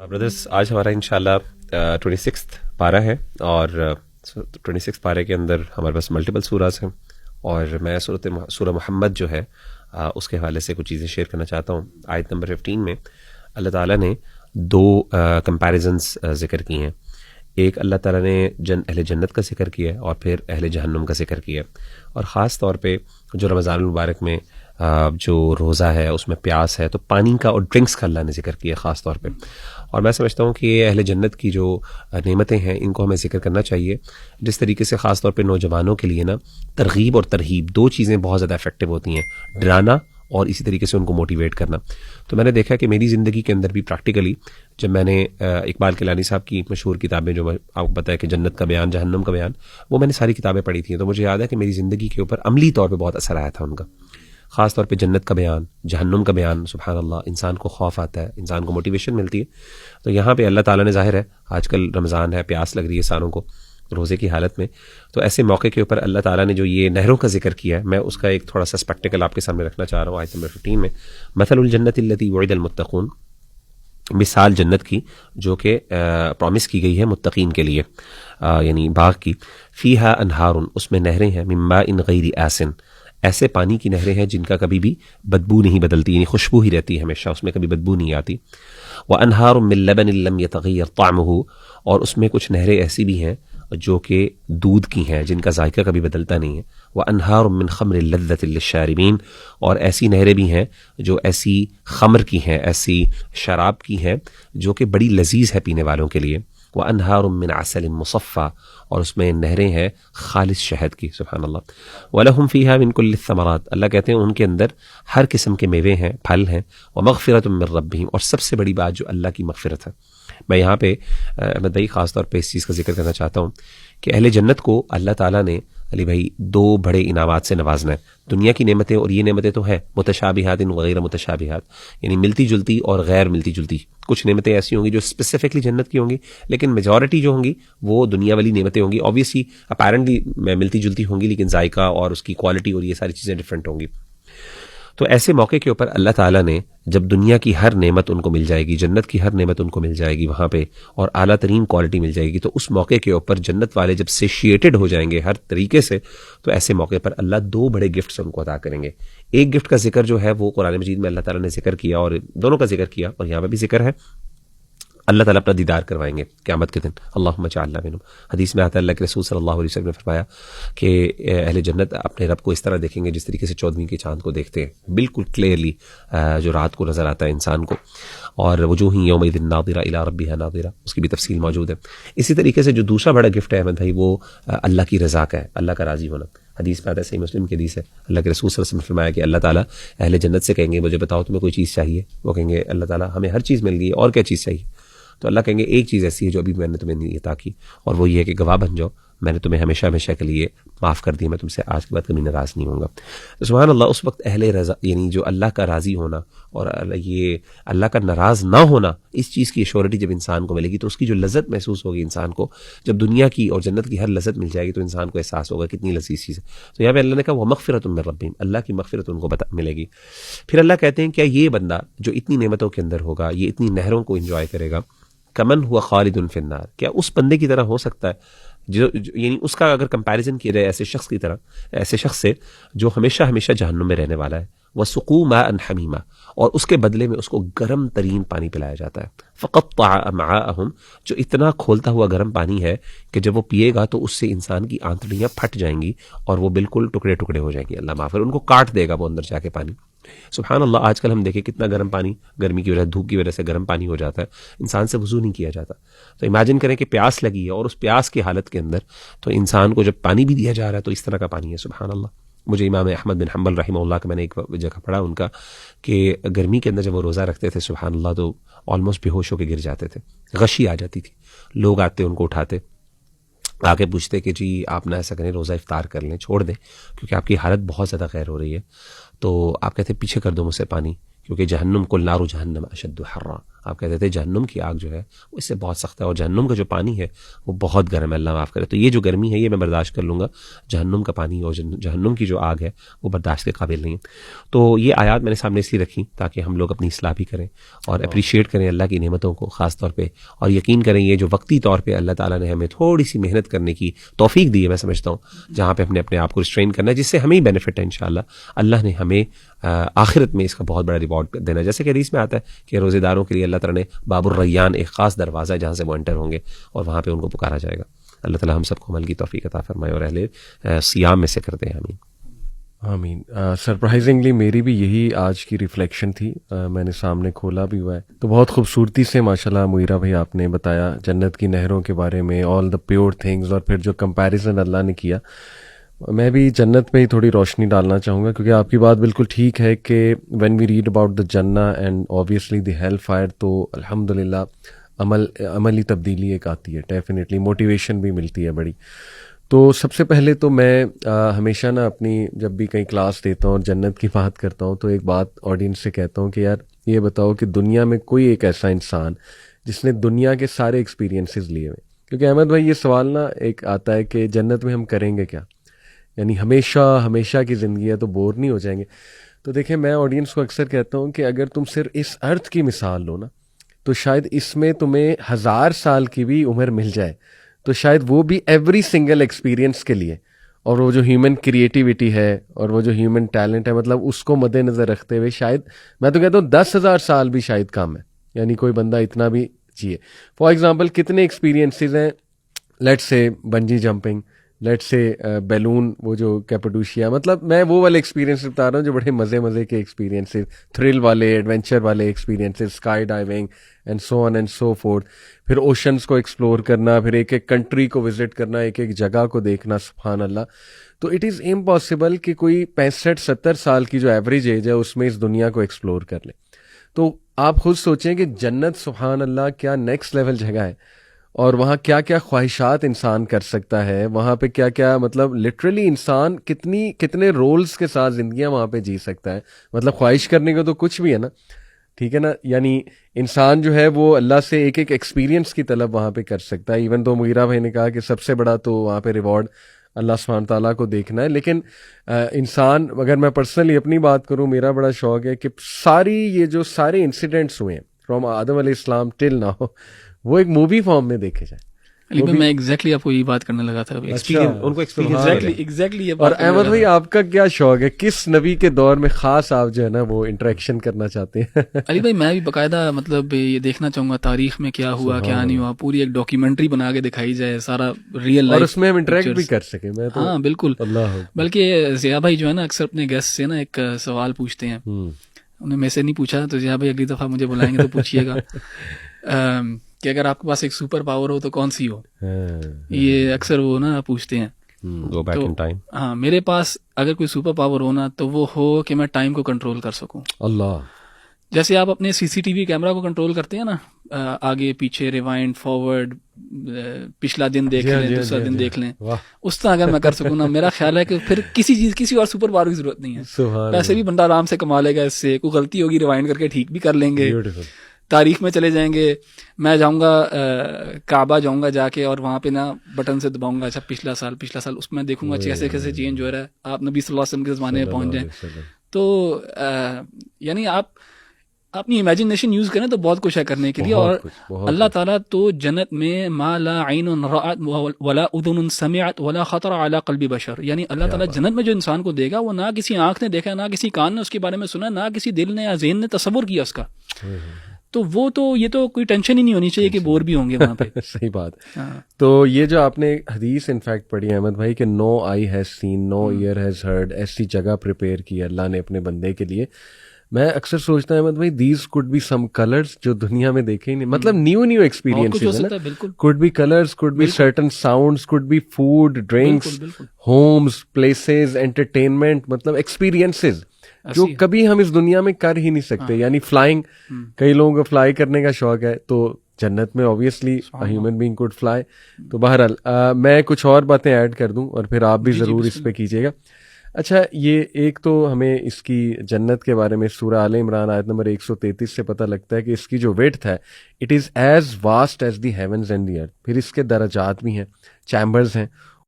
Brothers آج ہمارا انشاءاللہ 26 پارہ ہے، اور 26 پارے کے اندر ہمارے پاس ملٹیپل سوراز ہیں، اور میں سورہ محمد جو ہے اس کے حوالے سے کچھ چیزیں شیئر کرنا چاہتا ہوں۔ آیت نمبر 15 میں اللہ تعالیٰ نے دو کمپیریزنس ذکر کی ہیں۔ ایک اللہ تعالیٰ نے اہل جنت کا ذکر کیا ہے، اور پھر اہل جہنم کا ذکر کیا ہے، اور خاص طور پہ جو رمضان المبارک میں جو روزہ ہے اس میں پیاس ہے، تو پانی کا اور ڈرنکس کا اللہ نے ذکر کیا خاص طور پہ۔ اور میں سمجھتا ہوں کہ یہ اہل جنت کی جو نعمتیں ہیں ان کو ہمیں ذکر کرنا چاہیے، جس طریقے سے خاص طور پہ نوجوانوں کے لیے نا ترغیب اور ترہیب دو چیزیں بہت زیادہ افیکٹو ہوتی ہیں، ڈرانا اور اسی طریقے سے ان کو موٹیویٹ کرنا۔ تو میں نے دیکھا کہ میری زندگی کے اندر بھی پریکٹیکلی جب میں نے اقبال کیلانی صاحب کی مشہور کتابیں جو آپ کو پتہ ہے کہ جنت کا بیان، جہنم کا بیان، وہ میں نے ساری کتابیں پڑھی تھیں، تو مجھے یاد ہے کہ میری زندگی کے اوپر عملی طور پہ بہت اثر آیا تھا ان کا، خاص طور پہ جنت کا بیان، جہنم کا بیان۔ سبحان اللہ، انسان کو خوف آتا ہے، انسان کو موٹیویشن ملتی ہے۔ تو یہاں پہ اللہ تعالیٰ نے ظاہر ہے آج کل رمضان ہے، پیاس لگ رہی ہے ساروں کو روزے کی حالت میں، تو ایسے موقع کے اوپر اللہ تعالیٰ نے جو یہ نہروں کا ذکر کیا ہے، میں اس کا ایک تھوڑا سا اسپیکٹیکل آپ کے سامنے رکھنا چاہ رہا ہوں۔ آیت نمبر 15 میں مثل الجنت التی وعد المتقون، مثال جنت کی جو کہ پرومس کی گئی ہے متقین کے لیے، یعنی باغ کی، فیہا انہار، اس میں نہریں ہیں، من ماء غیر آسن، ایسے پانی کی نہریں ہیں جن کا کبھی بھی بدبو نہیں بدلتی، یعنی خوشبو ہی رہتی ہے ہمیشہ، اس میں کبھی بدبو نہیں آتی۔ وانہار من لبن لم یتغیر طعمہ، اور اس میں کچھ نہریں ایسی بھی ہیں جو کہ دودھ کی ہیں جن کا ذائقہ کبھی بدلتا نہیں ہے۔ وانہار من خمر لذۃ للشاربین، اور ایسی نہریں بھی ہیں جو ایسی خمر کی ہیں، ایسی شراب کی ہیں جو کہ بڑی لذیذ ہے پینے والوں کے لیے۔ وانہار من عسل مصفى، اور اس میں نہریں ہیں خالص شہد کی، سبحان اللہ۔ ولہم فیہا من کل الثمرات، اللہ کہتے ہیں ان کے اندر ہر قسم کے میوے ہیں، پھل ہیں۔ ومغفرۃ من ربہم، اور سب سے بڑی بات جو اللہ کی مغفرت ہے۔ میں یہاں پہ احمد بھائی خاص طور پہ اس چیز کا ذکر کرنا چاہتا ہوں کہ اہل جنت کو اللہ تعالیٰ نے علی بھائی دو بڑے انعامات سے نوازنا ہے۔ دنیا کی نعمتیں، اور یہ نعمتیں تو ہیں متشابہات وغیر متشابہات، یعنی ملتی جلتی اور غیر ملتی جلتی۔ کچھ نعمتیں ایسی ہوں گی جو اسپیسیفکلی جنت کی ہوں گی، لیکن میجورٹی جو ہوں گی وہ دنیا والی نعمتیں ہوں گی۔ آبویسلی اپیرنٹلی ملتی جلتی ہوں گی، لیکن ذائقہ اور اس کی کوالٹی اور یہ ساری چیزیں ڈفرینٹ ہوں گی۔ تو ایسے موقع کے اوپر اللہ تعالیٰ نے جب دنیا کی ہر نعمت ان کو مل جائے گی، جنت کی ہر نعمت ان کو مل جائے گی وہاں پہ، اور اعلیٰ ترین کوالٹی مل جائے گی، تو اس موقع کے اوپر جنت والے جب سیشیٹڈ ہو جائیں گے ہر طریقے سے، تو ایسے موقع پر اللہ دو بڑے گفٹس ان کو عطا کریں گے۔ ایک گفٹ کا ذکر جو ہے وہ قرآن مجید میں اللہ تعالیٰ نے ذکر کیا، اور دونوں کا ذکر کیا، اور یہاں پہ بھی ذکر ہے، اللہ تعالیٰ اپنا دیدار کروائیں گے قیامت کے دن، اللہم اجعلنا منہم۔ حدیث میں آتا ہے اللہ کے رسول صلی اللہ علیہ وسلم نے فرمایا کہ اہل جنت اپنے رب کو اس طرح دیکھیں گے جس طریقے سے 14ویں کے چاند کو دیکھتے ہیں، بالکل کلیئرلی، جو رات کو نظر آتا ہے انسان کو۔ اور وجوہ یومئذ ناظرہ الی ربہا ناظرہ، اس کی بھی تفصیل موجود ہے۔ اسی طریقے سے جو دوسرا بڑا گفٹ ہے احمد بھائی، وہ اللہ کی رضا کا ہے، اللہ کا راضی ہونا۔ حدیث میں آتا ہے، صحیح مسلم کی حدیث ہے، اللہ کے رسول صلی اللہ علیہ وسلم نے فرمایا کہ اللہ تعالیٰ اہل جنت سے کہیں گے مجھے بتاؤ تمہیں کوئی چیز چاہیے؟ وہ کہیں گے اللہ تعالیٰ ہمیں ہر چیز مل گئی ہے، اور کیا چیز چاہیے؟ تو اللہ کہیں گے ایک چیز ایسی ہے جو ابھی میں نے تمہیں نہیں عطا کی، اور وہ یہ ہے کہ گواہ بن جاؤ میں نے تمہیں ہمیشہ ہمیشہ کے لیے معاف کر دیا، میں تم سے آج کے بعد کبھی ناراض نہیں ہوں گا۔ تو سبحان اللہ، اس وقت اہل رضا، یعنی جو اللہ کا راضی ہونا اور یہ اللہ کا ناراض نہ ہونا، اس چیز کی ایشورٹی جب انسان کو ملے گی تو اس کی جو لذت محسوس ہوگی انسان کو، جب دنیا کی اور جنت کی ہر لذت مل جائے گی تو انسان کو احساس ہوگا کتنی لذیذ چیز ہے۔ تو یہاں پہ اللہ نے کہا وہ مغفرۃ من ربہم، اللہ کی مغفرت ان کو ملے گی۔ پھر اللہ کہتے ہیں کیا یہ بندہ جو اتنی نعمتوں کے اندر ہوگا، یہ اتنی نہروں کو انجوائے کرے گا، کمن ہوا خالد فی النار، کیا اس بندے کی طرح ہو سکتا ہے جو یعنی اس کا اگر کمپیریزن کیا جائے ایسے شخص کی طرح، ایسے شخص سے جو ہمیشہ ہمیشہ جہنم میں رہنے والا ہے، وسقوا ماء حمیما، اور اس کے بدلے میں اس کو گرم ترین پانی پلایا جاتا ہے، فقطع امعاءہم، جو اتنا کھولتا ہوا گرم پانی ہے کہ جب وہ پیے گا تو اس سے انسان کی آنتڑیاں پھٹ جائیں گی اور وہ بالکل ٹکڑے ٹکڑے ہو جائیں گی، اللہ معاف کرے، ان کو کاٹ دے گا وہ اندر جا کے پانی۔ سبحان اللہ، آج کل ہم دیکھیں کتنا گرم پانی، گرمی کی وجہ سے، دھوپ کی وجہ سے گرم پانی ہو جاتا ہے، انسان سے وضو نہیں کیا جاتا۔ تو امیجن کریں کہ پیاس لگی ہے اور اس پیاس کی حالت کے اندر تو انسان کو جب پانی بھی دیا جا رہا ہے تو اس طرح کا پانی ہے، سبحان اللہ۔ مجھے امام احمد بن حنبل رحمہ اللہ کا میں نے ایک جگہ پڑھا ان کا کہ گرمی کے اندر جب وہ روزہ رکھتے تھے سبحان اللہ تو آلموسٹ بے ہوش ہو کے گر جاتے تھے، غشی آ جاتی تھی، لوگ آتے ان کو اٹھاتے، آ کے پوچھتے کہ جی آپ نہ ایسا کریں، روزہ افطار کر لیں، چھوڑ دیں کیونکہ آپ کی حالت بہت زیادہ غیر ہو رہی ہے۔ تو آپ کہتے پیچھے کر دو مجھ سے پانی، کیونکہ جہنم کل نار جہنم اشد حرا، آپ کہتے تھے جہنم کی آگ جو ہے وہ اس سے بہت سخت ہے، اور جہنم کا جو پانی ہے وہ بہت گرم ہے، اللہ معاف کرے. تو یہ جو گرمی ہے یہ میں برداشت کر لوں گا، جہنم کا پانی اور جہنم کی جو آگ ہے وہ برداشت کے قابل نہیں. تو یہ آیات میں نے سامنے اس لیے رکھی تاکہ ہم لوگ اپنی اصلاح بھی کریں اور اپریشیٹ کریں اللہ کی نعمتوں کو خاص طور پہ، اور یقین کریں یہ جو وقتی طور پہ اللہ تعالیٰ نے ہمیں تھوڑی سی محنت کرنے کی توفیق دی ہے، میں سمجھتا ہوں جہاں پہ ہم نے اپنے آپ کو ریسٹرین کرنا ہے، جس سے ہمیں ہی بینیفٹ ہے انشاءاللہ. اللہ نے ہمیں آخرت میں اس کا بہت بڑا ریوارڈ دینا ہے. جیسے کہ حدیث میں آتا ہے کہ روزے داروں کے لیے اللہ تعالیٰ نے باب الریان ایک خاص دروازہ ہے جہاں سے وہ انٹر ہوں گے اور وہاں پہ ان کو پکارا جائے گا. اللہ تعالیٰ ہم سب کو عمل کی توفیق عطا فرمائے اور اہل صیام میں سے کرتے ہیں. آمین آمین. سرپرائزنگلی میری بھی یہی آج کی ریفلیکشن تھی، میں نے سامنے کھولا بھی ہوا ہے تو بہت خوبصورتی سے ماشاءاللہ مغیرہ بھائی آپ نے بتایا جنت کی نہروں کے بارے میں، آل دا پیور تھنگز، اور پھر جو کمپیریزن اللہ نے کیا. میں بھی جنت پہ ہی تھوڑی روشنی ڈالنا چاہوں گا کیونکہ آپ کی بات بالکل ٹھیک ہے کہ when we read about the جنہ and obviously the hellfire, تو الحمدللہ عملی تبدیلی ایک آتی ہے، ڈیفینیٹلی موٹیویشن بھی ملتی ہے بڑی. تو سب سے پہلے تو میں ہمیشہ نا اپنی جب بھی کہیں کلاس دیتا ہوں اور جنت کی بات کرتا ہوں تو ایک بات آڈینس سے کہتا ہوں کہ یار یہ بتاؤ کہ دنیا میں کوئی ایک ایسا انسان جس نے دنیا کے سارے ایکسپیرینسز لیے ہوئے. کیونکہ احمد بھائی یہ سوال نا ایک آتا ہے کہ جنت میں ہم کریں گے کیا، یعنی ہمیشہ کی زندگی ہے تو بور نہیں ہو جائیں گے. تو دیکھیں میں آڈینس کو اکثر کہتا ہوں کہ اگر تم صرف اس ارتھ کی مثال لو نا تو شاید اس میں تمہیں 1000 سال کی بھی عمر مل جائے تو شاید وہ بھی ایوری سنگل ایکسپیرینس کے لیے، اور وہ جو ہیومن کریٹیوٹی ہے اور وہ جو ہیومن ٹیلنٹ ہے مطلب اس کو مد نظر رکھتے ہوئے شاید میں تو کہتا ہوں 10,000 سال بھی شاید کم ہے، یعنی کوئی بندہ اتنا بھی چاہیے. فار ایگزامپل کتنے ایکسپیرینسز ہیں، لیٹ سے بنجی جمپنگ، لیٹ سے بیلون، وہ جو کیپڈوشیا، مطلب میں وہ والے ایکسپیرینس بتا رہا ہوں جو بڑے مزے کے ایکسپیرینسز، تھرل والے، ایڈونچر والے experiences, sky diving and so on and so forth. پھر اوشنز کو ایکسپلور کرنا، پھر ایک کنٹری کو وزٹ کرنا، ایک جگہ کو دیکھنا، سبحان اللہ. تو اٹ از امپاسبل کہ کوئی 65-70 سال کی جو ایوریج ایج ہے اس میں اس دنیا کو ایکسپلور کر لے. تو آپ خود سوچیں کہ جنت سبحان اللہ کیا نیکسٹ لیول جگہ ہے، اور وہاں کیا کیا خواہشات انسان کر سکتا ہے، وہاں پہ کیا کیا مطلب لٹرلی انسان کتنے رولز کے ساتھ زندگیاں وہاں پہ جی سکتا ہے. مطلب خواہش کرنے کو تو کچھ بھی ہے نا، ٹھیک ہے نا، یعنی انسان جو ہے وہ اللہ سے ایک ایکسپیرینس کی طلب وہاں پہ کر سکتا ہے. ایون تو مغیرہ بھائی نے کہا کہ سب سے بڑا تو وہاں پہ ریوارڈ اللہ سبحانہ تعالیٰ کو دیکھنا ہے. لیکن انسان، اگر میں پرسنلی اپنی بات کروں، میرا بڑا شوق ہے کہ یہ جو سارے انسیڈنٹس ہوئے ہیں فرام آدم علیہ السلام ٹل ناؤ وہ ایک مووی فارم میں دیکھے جائیں. میں ایگزیکٹلی آپ کو یہ بات کرنے لگا تھا، ان کو ایگزیکٹلی. اور احمد بھائی آپ کا کیا شوق ہے، کس نبی کے دور میں خاص آپ جو ہے نا وہ انٹریکشن کرنا چاہتے ہیں؟ علی بھائی میں بھی باقاعدہ مطلب یہ دیکھنا چاہوں گا تاریخ میں کیا ہوا کیا نہیں ہوا، پوری ایک ڈاکیومنٹری بنا کے دکھائی جائے سارا ریئل لائف، اور اس میں ہم انٹریکٹ بھی کر سکیں. ہاں بالکل. بلکہ ضیاء بھائی جو ہے نا اکثر اپنے گیسٹ سے نا ایک سوال پوچھتے ہیں، انہیں میں سے نہیں پوچھا تو ضیاء بھائی اگلی دفعہ مجھے بلائیں گے تو پوچھیے گا کہ اگر آپ کے پاس ایک سپر پاور ہو تو کون سی ہو. یہ اکثر وہ نا پوچھتے ہیں. ہاں میرے پاس اگر کوئی سپر پاور ہو نا تو وہ ہو کہ میں ٹائم کو کنٹرول کر سکوں. اللہ، جیسے آپ اپنے CCTV کیمرہ کو کنٹرول کرتے ہیں نا، آگے پیچھے، ریوائنڈ، فارورڈ، پچھلا دن دیکھ لیں، دوسرا دن دیکھ لیں، اس طرح اگر میں کر سکوں نا، میرا خیال ہے کہ پھر کسی اور سپر پاور کی ضرورت نہیں ہے. پیسے بھی بندہ آرام سے کما لے گا اس سے، کوئی غلطی ہوگی ریوائنڈ کر کے ٹھیک بھی کر لیں گے، تاریخ میں چلے جائیں گے. میں جاؤں گا کعبہ جاؤں گا جا کے اور وہاں پہ نا بٹن سے دباؤں گا، اچھا پچھلا سال اس میں دیکھوں گا کیسے چینج ہو رہا ہے، آپ نبی صلی اللہ علیہ وسلم کے زمانے میں پہنچ جائیں. تو یعنی آپ اپنی امیجنیشن یوز کریں تو بہت کچھ ہے کرنے کے لیے. اور اللہ تعالیٰ تو جنت میں ما لا عین رأت ولا اذن سمعت ولا خطر علی قلب بشر، یعنی اللہ تعالیٰ جنت میں جو انسان کو دے گا وہ نہ کسی آنکھ نے دیکھا، نہ کسی کان نے اس کے بارے میں سنا، نہ کسی دل نے یا ذہن نے تصور کیا اس کا. تو وہ تو یہ تو کوئی ٹینشن ہی نہیں ہونی چاہیے کہ بور بھی ہوں گے وہاں پہ. صحیح بات. تو یہ جو آپ نے حدیث انفیکٹ پڑھی احمد بھائی کہ no I has seen no ear has heard, ایسی جگہ پریپیئر کی اللہ نے اپنے بندے کے لیے. میں اکثر سوچتا ہوں احمد بھائی these could be some colours جو دنیا میں دیکھے ہی نہیں، مطلب نیو ایکسپیرینسز ہیں نا، could be colours, could be certain sounds, could be food, drinks, homes, places, entertainment, مطلب ایکسپیرینسز جو کبھی ہم اس دنیا میں کر ہی نہیں سکتے. یعنی فلائنگ، کئی لوگوں کو فلائی کرنے کا شوق ہے تو جنت میں obviously human being could fly. تو بہرحال میں کچھ اور باتیں ایڈ کر دوں اور پھر آپ بھی ضرور اس پہ کیجیے گا. اچھا یہ ایک تو ہمیں اس کی جنت کے بارے میں سورہ آل عمران آیت نمبر 133 سے پتہ لگتا ہے کہ اس کی جو ویڈتھ ہے it is as vast as the heavens and the earth. پھر اس کے درجات بھی ہیں, چیمبرز ہیں,